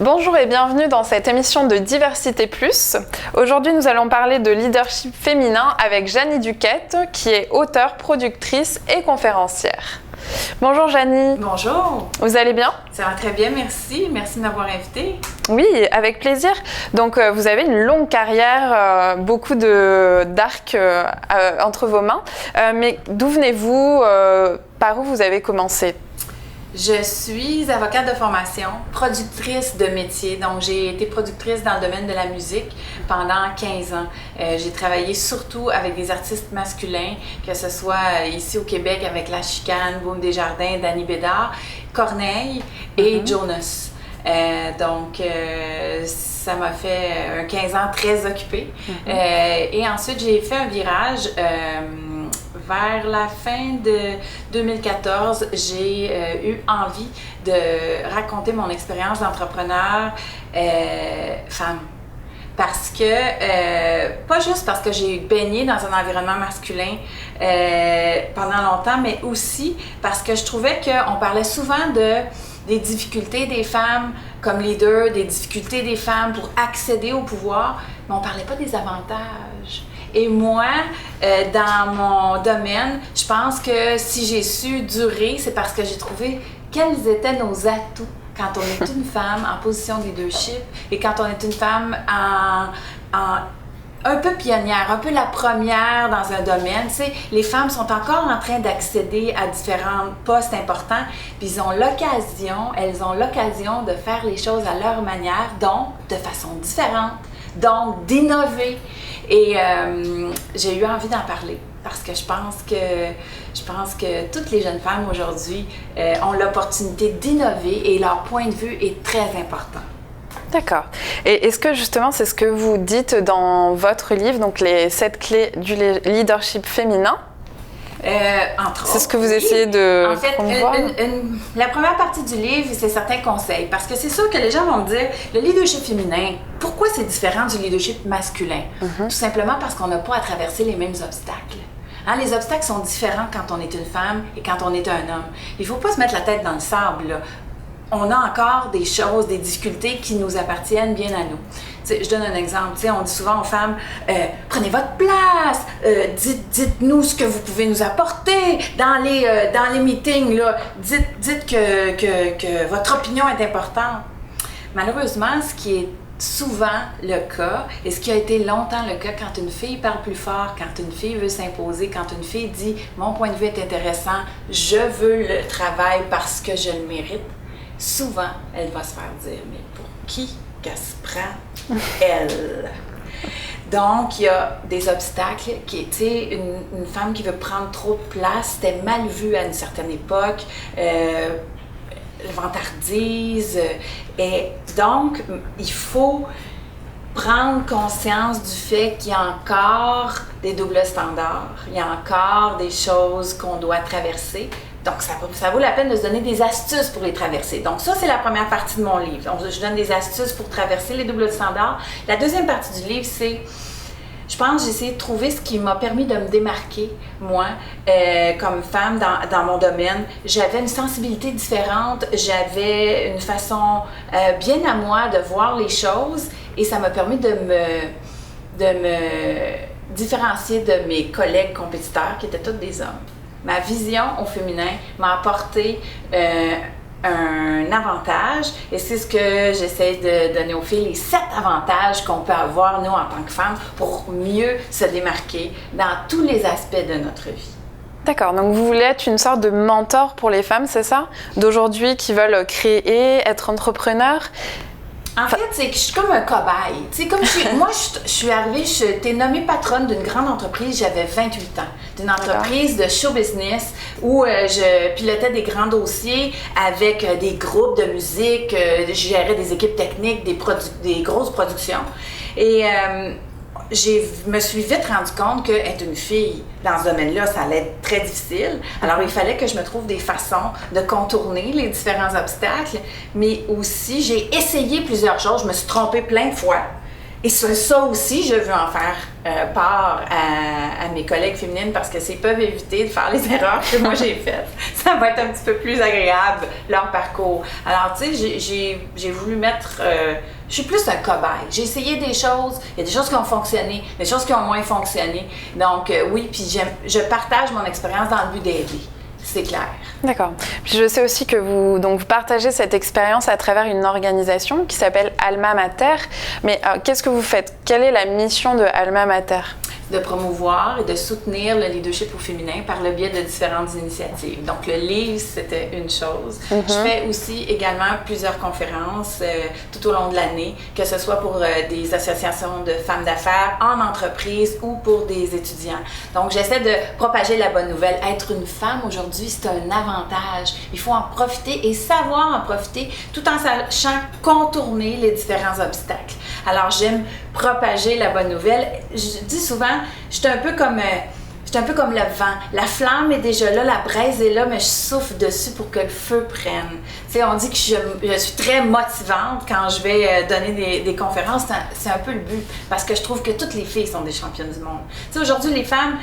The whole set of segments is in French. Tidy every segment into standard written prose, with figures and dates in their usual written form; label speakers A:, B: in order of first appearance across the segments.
A: Bonjour et bienvenue dans cette émission de Diversité Plus. Aujourd'hui, nous allons parler de leadership féminin avec Janie Duquette, qui est auteure, productrice et conférencière. Bonjour Janie.
B: Bonjour.
A: Vous allez bien?
B: Ça va très bien, merci. Merci de m'avoir invitée.
A: Oui, avec plaisir. Donc, vous avez une longue carrière, beaucoup d'arcs entre vos mains. Mais d'où venez-vous? Par où vous avez commencé?
B: Je suis avocate de formation, productrice de métier. Donc, j'ai été productrice dans le domaine de la musique pendant 15 ans. J'ai travaillé surtout avec des artistes masculins, que ce soit ici au Québec avec La Chicane, Boum Desjardins, Danny Bédard, Corneille et Jonas. Ça m'a fait un 15 ans très occupée. Et ensuite, j'ai fait un virage. Vers la fin de 2014, j'ai eu envie de raconter mon expérience d'entrepreneur femme. Parce que, pas juste parce que j'ai baigné dans un environnement masculin pendant longtemps, mais aussi parce que je trouvais qu'on parlait souvent des difficultés des femmes comme leader, des difficultés des femmes pour accéder au pouvoir, mais on ne parlait pas des avantages. Et moi, dans mon domaine, je pense que si j'ai su durer, c'est parce que j'ai trouvé quels étaient nos atouts quand on est une femme en position de leadership et quand on est une femme un peu pionnière, un peu la première dans un domaine. Tu sais, les femmes sont encore en train d'accéder à différents postes importants, puis elles ont l'occasion de faire les choses à leur manière, donc de façon différente, donc d'innover. Et j'ai eu envie d'en parler parce que je pense que toutes les jeunes femmes aujourd'hui ont l'opportunité d'innover et leur point de vue est très important.
A: D'accord. Et est-ce que justement c'est ce que vous dites dans votre livre, donc les 7 clés du leadership féminin?
B: Entre autres,
A: c'est ce que vous essayez de promouvoir?
B: La première partie du livre, c'est certains conseils. Parce que c'est sûr que les gens vont me dire, le leadership féminin, pourquoi c'est différent du leadership masculin? Tout simplement parce qu'on n'a pas à traverser les mêmes obstacles. Hein, les obstacles sont différents quand on est une femme et quand on est un homme. Il ne faut pas se mettre la tête dans le sable, là. On a encore des choses, des difficultés qui nous appartiennent bien à nous. T'sais, je donne un exemple. T'sais, on dit souvent aux femmes, prenez votre place, dites-nous ce que vous pouvez nous apporter dans les meetings. Là. Dites que votre opinion est importante. Malheureusement, ce qui est souvent le cas, et ce qui a été longtemps le cas, quand une fille parle plus fort, quand une fille veut s'imposer, quand une fille dit « mon point de vue est intéressant, je veux le travail parce que je le mérite », souvent, elle va se faire dire « mais pour qui qu'elle se prend, elle? » Donc, il y a des obstacles qui étaient une femme qui veut prendre trop de place, c'était mal vu à une certaine époque, vantardise, et donc, il faut prendre conscience du fait qu'il y a encore des doubles standards, il y a encore des choses qu'on doit traverser. Donc, ça vaut la peine de se donner des astuces pour les traverser. Donc, ça, c'est la première partie de mon livre. Donc, je donne des astuces pour traverser les doubles standards. La deuxième partie du livre, c'est, je pense, j'ai essayé de trouver ce qui m'a permis de me démarquer, moi, comme femme dans mon domaine. J'avais une sensibilité différente, j'avais une façon bien à moi de voir les choses et ça m'a permis de me différencier de mes collègues compétiteurs qui étaient tous des hommes. Ma vision au féminin m'a apporté un avantage et c'est ce que j'essaie de donner aux filles, les 7 avantages qu'on peut avoir, nous, en tant que femmes, pour mieux se démarquer dans tous les aspects de notre vie.
A: D'accord, donc vous voulez être une sorte de mentor pour les femmes, c'est ça? D'aujourd'hui qui veulent créer, être entrepreneurs?
B: En fait, c'est que je suis comme un cobaye. Tu sais, comme moi, je suis arrivée, j'étais nommée patronne d'une grande entreprise, j'avais 28 ans. D'une entreprise de show business où je pilotais des grands dossiers avec des groupes de musique, je gérais des équipes techniques, des grosses productions. Et je me suis vite rendu compte qu'être une fille dans ce domaine-là, ça allait être très difficile. Alors, il fallait que je me trouve des façons de contourner les différents obstacles, mais aussi, j'ai essayé plusieurs choses, je me suis trompée plein de fois. Et ça aussi, je veux en faire part à mes collègues féminines parce que s'ils peuvent éviter de faire les erreurs que moi j'ai faites, ça va être un petit peu plus agréable leur parcours. Alors, tu sais, j'ai voulu mettre... je suis plus un cobaye. J'ai essayé des choses, il y a des choses qui ont fonctionné, des choses qui ont moins fonctionné. Donc, oui, puis je partage mon expérience dans le but d'aider. C'est clair.
A: D'accord. Puis je sais aussi que vous partagez cette expérience à travers une organisation qui s'appelle Alma Mater. Mais qu'est-ce que vous faites? Quelle est la mission de Alma Mater?
B: De promouvoir et de soutenir le leadership au féminin par le biais de différentes initiatives. Donc, le livre, c'était une chose. Je fais aussi également plusieurs conférences tout au long de l'année, que ce soit pour des associations de femmes d'affaires en entreprise ou pour des étudiants. Donc, j'essaie de propager la bonne nouvelle. Être une femme aujourd'hui, c'est un avantage. Il faut en profiter et savoir en profiter tout en sachant contourner les différents obstacles. Alors, j'aime propager la bonne nouvelle. Je dis souvent, je suis un peu comme le vent. La flamme est déjà là, la braise est là, mais je souffle dessus pour que le feu prenne. Tu sais, on dit que je suis très motivante quand je vais donner des conférences. C'est un peu le but, parce que je trouve que toutes les filles sont des championnes du monde. Tu sais, aujourd'hui, les femmes,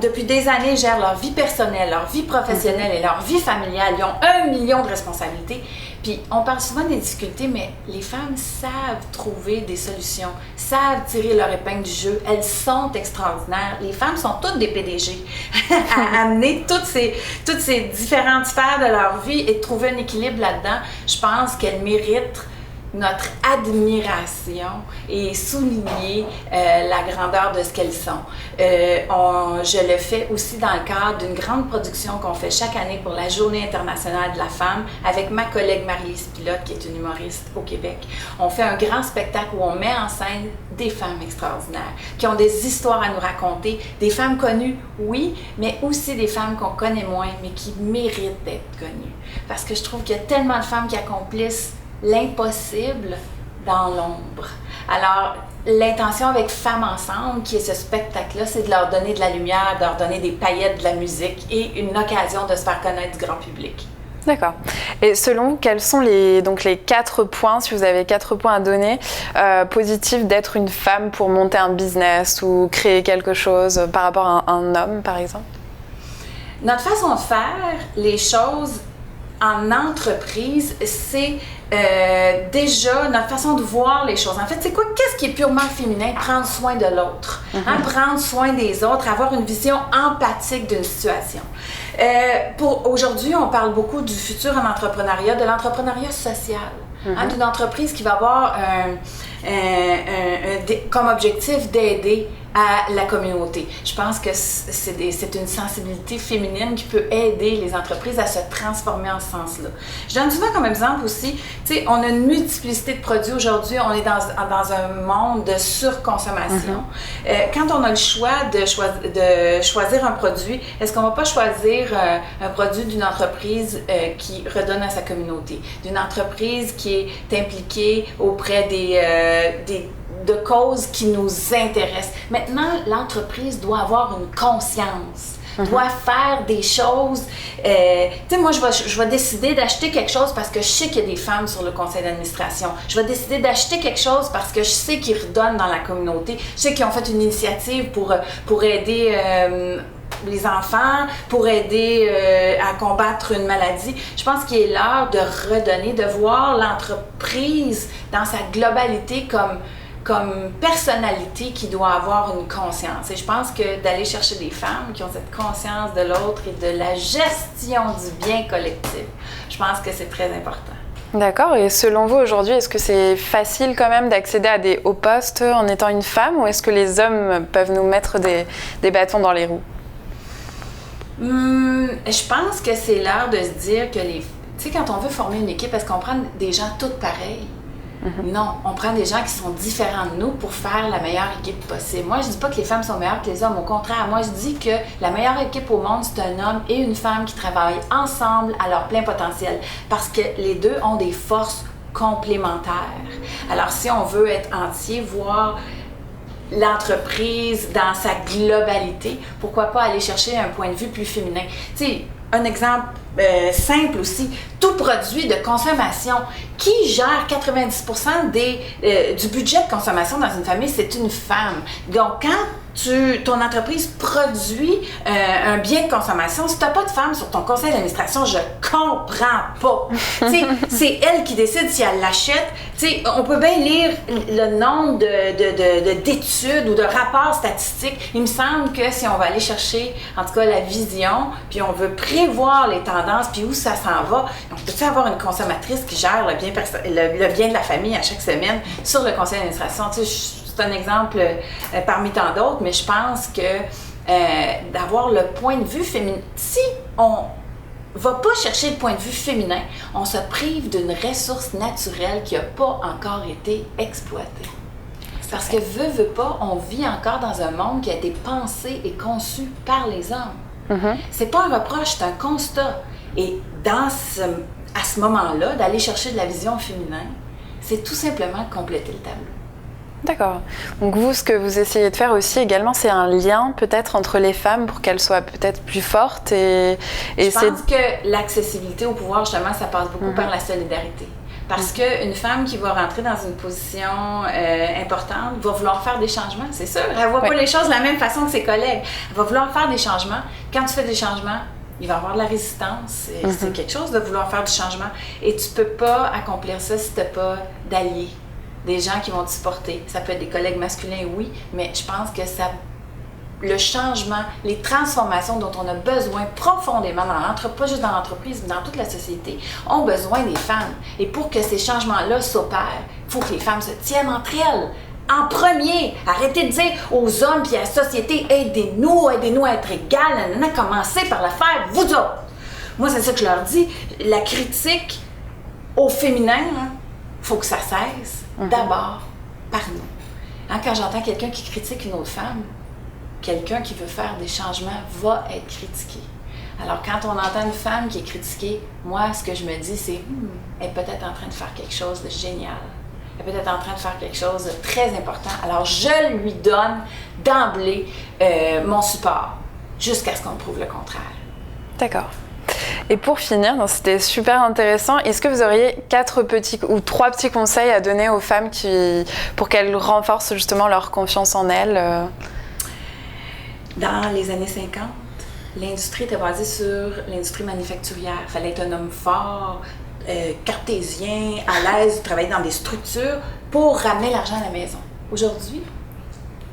B: depuis des années, gèrent leur vie personnelle, leur vie professionnelle et leur vie familiale. Ils ont 1 million de responsabilités. Puis, on parle souvent des difficultés, mais les femmes savent trouver des solutions, savent tirer leur épingle du jeu. Elles sont extraordinaires. Les femmes sont toutes des PDG à amener toutes ces différentes sphères de leur vie et de trouver un équilibre là-dedans. Je pense qu'elles méritent notre admiration et souligner la grandeur de ce qu'elles sont. Je le fais aussi dans le cadre d'une grande production qu'on fait chaque année pour la Journée internationale de la femme avec ma collègue Marie-Lise Pilote, qui est une humoriste au Québec. On fait un grand spectacle où on met en scène des femmes extraordinaires, qui ont des histoires à nous raconter, des femmes connues, oui, mais aussi des femmes qu'on connaît moins, mais qui méritent d'être connues. Parce que je trouve qu'il y a tellement de femmes qui accomplissent l'impossible dans l'ombre. Alors, l'intention avec Femmes Ensemble, qui est ce spectacle-là, c'est de leur donner de la lumière, de leur donner des paillettes de la musique et une occasion de se faire connaître du grand public.
A: D'accord. Et selon vous, quels sont les 4 points, si vous avez 4 points à donner, positifs d'être une femme pour monter un business ou créer quelque chose par rapport à un homme, par exemple?
B: Notre façon de faire les choses en entreprise, c'est déjà notre façon de voir les choses. En fait, c'est quoi? Qu'est-ce qui est purement féminin? Prendre soin de l'autre, prendre soin des autres, avoir une vision empathique d'une situation. Pour aujourd'hui, on parle beaucoup du futur en entrepreneuriat, de l'entrepreneuriat social, d'une entreprise qui va avoir comme objectif d'aider à la communauté. Je pense que c'est une sensibilité féminine qui peut aider les entreprises à se transformer en ce sens-là. Je donne souvent comme exemple aussi, tu sais, on a une multiplicité de produits aujourd'hui, on est dans un monde de surconsommation. Quand on a le choix de choisir un produit, est-ce qu'on ne va pas choisir un produit d'une entreprise qui redonne à sa communauté, d'une entreprise qui est impliquée auprès de causes qui nous intéressent. Maintenant, l'entreprise doit avoir une conscience, doit faire des choses. Tu sais, moi, je vais décider d'acheter quelque chose parce que je sais qu'il y a des femmes sur le conseil d'administration. Je vais décider d'acheter quelque chose parce que je sais qu'ils redonnent dans la communauté. Je sais qu'ils ont fait une initiative pour aider les enfants, pour aider à combattre une maladie. Je pense qu'il est l'heure de redonner, de voir l'entreprise dans sa globalité comme personnalité qui doit avoir une conscience. Et je pense que d'aller chercher des femmes qui ont cette conscience de l'autre et de la gestion du bien collectif, je pense que c'est très important.
A: D'accord. Et selon vous, aujourd'hui, est-ce que c'est facile quand même d'accéder à des hauts postes en étant une femme, ou est-ce que les hommes peuvent nous mettre des bâtons dans les roues?
B: Je pense que c'est l'heure de se dire que tu sais, quand on veut former une équipe, est-ce qu'on prend des gens toutes pareilles? Non, on prend des gens qui sont différents de nous pour faire la meilleure équipe possible. Moi, je dis pas que les femmes sont meilleures que les hommes, au contraire. Moi, je dis que la meilleure équipe au monde, c'est un homme et une femme qui travaillent ensemble à leur plein potentiel, parce que les deux ont des forces complémentaires. Alors, si on veut être entier, voir l'entreprise dans sa globalité, pourquoi pas aller chercher un point de vue plus féminin? Tu sais, un exemple simple aussi, tout produit de consommation. Qui gère 90% du budget de consommation dans une famille? C'est une femme. Donc, quand ton entreprise produit un bien de consommation, si tu n'as pas de femme sur ton conseil d'administration, je comprends pas. C'est elle qui décide si elle l'achète. On peut bien lire le nombre d'études ou de rapports statistiques. Il me semble que si on va aller chercher, en tout cas, la vision, puis on veut prévoir les tendances, puis où ça s'en va, donc peut-tu avoir une consommatrice qui gère le bien de la famille à chaque semaine sur le conseil d'administration? C'est un exemple parmi tant d'autres, mais je pense que d'avoir le point de vue féminin, si on va pas chercher le point de vue féminin, on se prive d'une ressource naturelle qui n'a pas encore été exploitée. Parce que veut pas, on vit encore dans un monde qui a été pensé et conçu par les hommes. Mm-hmm. C'est pas un reproche, c'est un constat. Et à ce moment-là, d'aller chercher de la vision féminine, c'est tout simplement compléter le tableau.
A: D'accord. Donc vous, ce que vous essayez de faire aussi également, c'est un lien peut-être entre les femmes pour qu'elles soient peut-être plus fortes et
B: je pense que l'accessibilité au pouvoir, justement, ça passe beaucoup par la solidarité. Parce qu'une femme qui va rentrer dans une position importante va vouloir faire des changements, c'est sûr. Elle ne voit pas les choses de la même façon que ses collègues. Elle va vouloir faire des changements. Quand tu fais des changements, il va y avoir de la résistance. C'est quelque chose de vouloir faire du changement. Et tu ne peux pas accomplir ça si tu n'as pas d'alliés. Des gens qui vont te supporter. Ça peut être des collègues masculins, oui, mais je pense que le changement, les transformations dont on a besoin profondément pas juste dans l'entreprise, mais dans toute la société, ont besoin des femmes. Et pour que ces changements-là s'opèrent, il faut que les femmes se tiennent entre elles. En premier, arrêtez de dire aux hommes et à la société, aidez-nous à être égales, commencez par la faire, vous autres. Moi, c'est ça que je leur dis. La critique au féminin, il faut que ça cesse. D'abord, par nous. Quand j'entends quelqu'un qui critique une autre femme, quelqu'un qui veut faire des changements va être critiqué. Alors, quand on entend une femme qui est critiquée, moi, ce que je me dis, c'est elle est peut-être en train de faire quelque chose de génial. Elle est peut-être en train de faire quelque chose de très important. Alors, je lui donne d'emblée mon support, jusqu'à ce qu'on me prouve le contraire.
A: D'accord. Et pour finir, donc c'était super intéressant, est-ce que vous auriez 3 petits conseils à donner aux femmes pour qu'elles renforcent justement leur confiance en elles?
B: Dans les années 50, l'industrie était basée sur l'industrie manufacturière. Il fallait être un homme fort, cartésien, à l'aise, travailler dans des structures pour ramener l'argent à la maison. Aujourd'hui,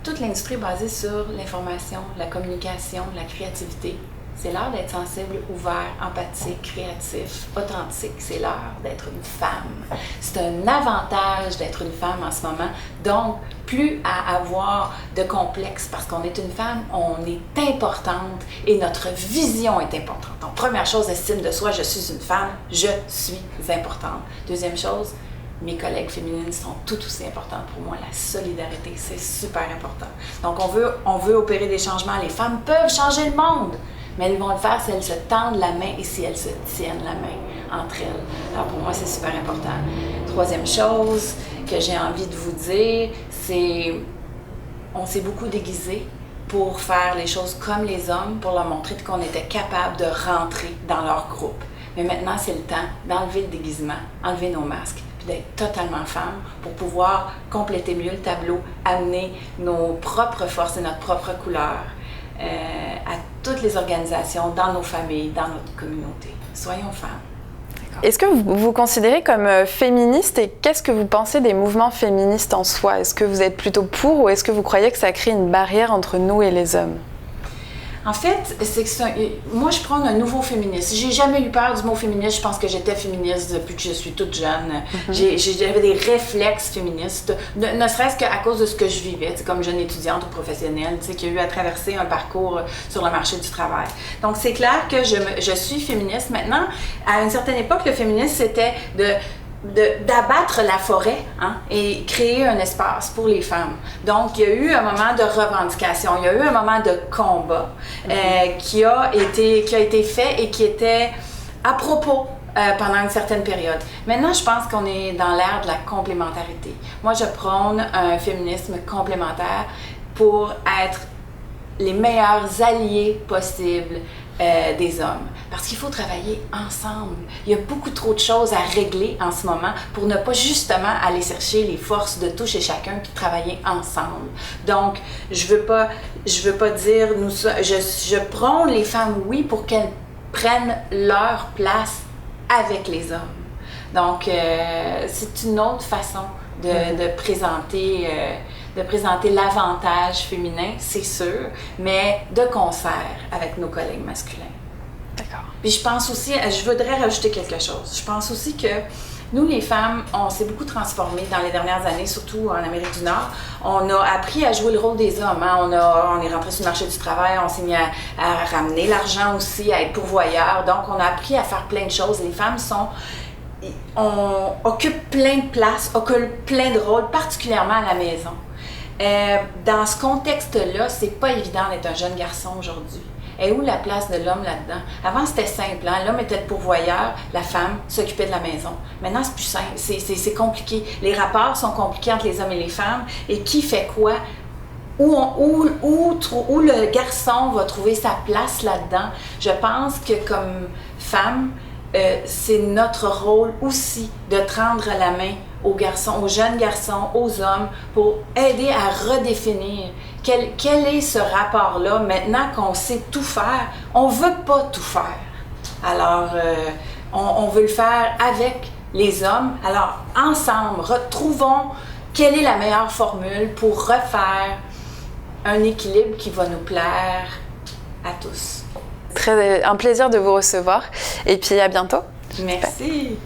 B: toute l'industrie est basée sur l'information, la communication, la créativité. C'est l'heure d'être sensible, ouvert, empathique, créatif, authentique. C'est l'heure d'être une femme. C'est un avantage d'être une femme en ce moment. Donc, plus à avoir de complexe parce qu'on est une femme, on est importante et notre vision est importante. Donc, première chose, estime de soi, je suis une femme, je suis importante. Deuxième chose, mes collègues féminines sont tout aussi importantes pour moi. La solidarité, c'est super important. Donc, on veut opérer des changements. Les femmes peuvent changer le monde. Mais elles vont le faire si elles se tendent la main et si elles se tiennent la main entre elles. Alors pour moi, c'est super important. Troisième chose que j'ai envie de vous dire, c'est on s'est beaucoup déguisé pour faire les choses comme les hommes, pour leur montrer qu'on était capable de rentrer dans leur groupe. Mais maintenant, c'est le temps d'enlever le déguisement, enlever nos masques, puis d'être totalement femme pour pouvoir compléter mieux le tableau, amener nos propres forces et notre propre couleur à toutes les organisations, dans nos familles, dans notre communauté. Soyons femmes.
A: Est-ce que vous vous considérez comme féministe et qu'est-ce que vous pensez des mouvements féministes en soi? Est-ce que vous êtes plutôt pour ou est-ce que vous croyez que ça crée une barrière entre nous et les hommes?
B: En fait, c'est que moi, je prends un nouveau féministe. J'ai jamais eu peur du mot féministe. Je pense que j'étais féministe depuis que je suis toute jeune. J'avais des réflexes féministes, ne serait-ce qu'à cause de ce que je vivais, comme jeune étudiante ou professionnelle, qui a eu à traverser un parcours sur le marché du travail. Donc, c'est clair que je suis féministe. Maintenant, à une certaine époque, le féminisme, c'était d'abattre la forêt et créer un espace pour les femmes. Donc, il y a eu un moment de revendication, il y a eu un moment de combat qui a été fait et qui était à propos pendant une certaine période. Maintenant, je pense qu'on est dans l'ère de la complémentarité. Moi, je prône un féminisme complémentaire pour être les meilleurs alliés possibles des hommes. Parce qu'il faut travailler ensemble. Il y a beaucoup trop de choses à régler en ce moment pour ne pas justement aller chercher les forces de tout chez chacun puis travailler ensemble. Donc, je veux pas dire, je prône les femmes, oui, pour qu'elles prennent leur place avec les hommes. Donc, c'est une autre façon de présenter l'avantage féminin, c'est sûr, mais de concert avec nos collègues masculins.
A: D'accord.
B: Puis je pense aussi, je voudrais rajouter quelque chose. Je pense aussi que nous, les femmes, on s'est beaucoup transformées dans les dernières années, surtout en Amérique du Nord. On a appris à jouer le rôle des hommes. Hein? On est rentré sur le marché du travail, on s'est mis à ramener l'argent aussi, à être pourvoyeurs. Donc, on a appris à faire plein de choses. Les femmes occupent plein de places, occupent plein de rôles, particulièrement à la maison. Dans ce contexte-là, c'est pas évident d'être un jeune garçon aujourd'hui. Et où la place de l'homme là-dedans? Avant, c'était simple. Hein? L'homme était le pourvoyeur, la femme s'occupait de la maison. Maintenant, c'est plus simple. C'est compliqué. Les rapports sont compliqués entre les hommes et les femmes. Et qui fait quoi? Où le garçon va trouver sa place là-dedans? Je pense que comme femme, c'est notre rôle aussi de tendre la main aux garçons, aux jeunes garçons, aux hommes, pour aider à redéfinir quel est ce rapport-là. Maintenant qu'on sait tout faire, on ne veut pas tout faire. Alors, on veut le faire avec les hommes. Alors, ensemble, retrouvons quelle est la meilleure formule pour refaire un équilibre qui va nous plaire à tous.
A: Un plaisir de vous recevoir et puis à bientôt.
B: Merci.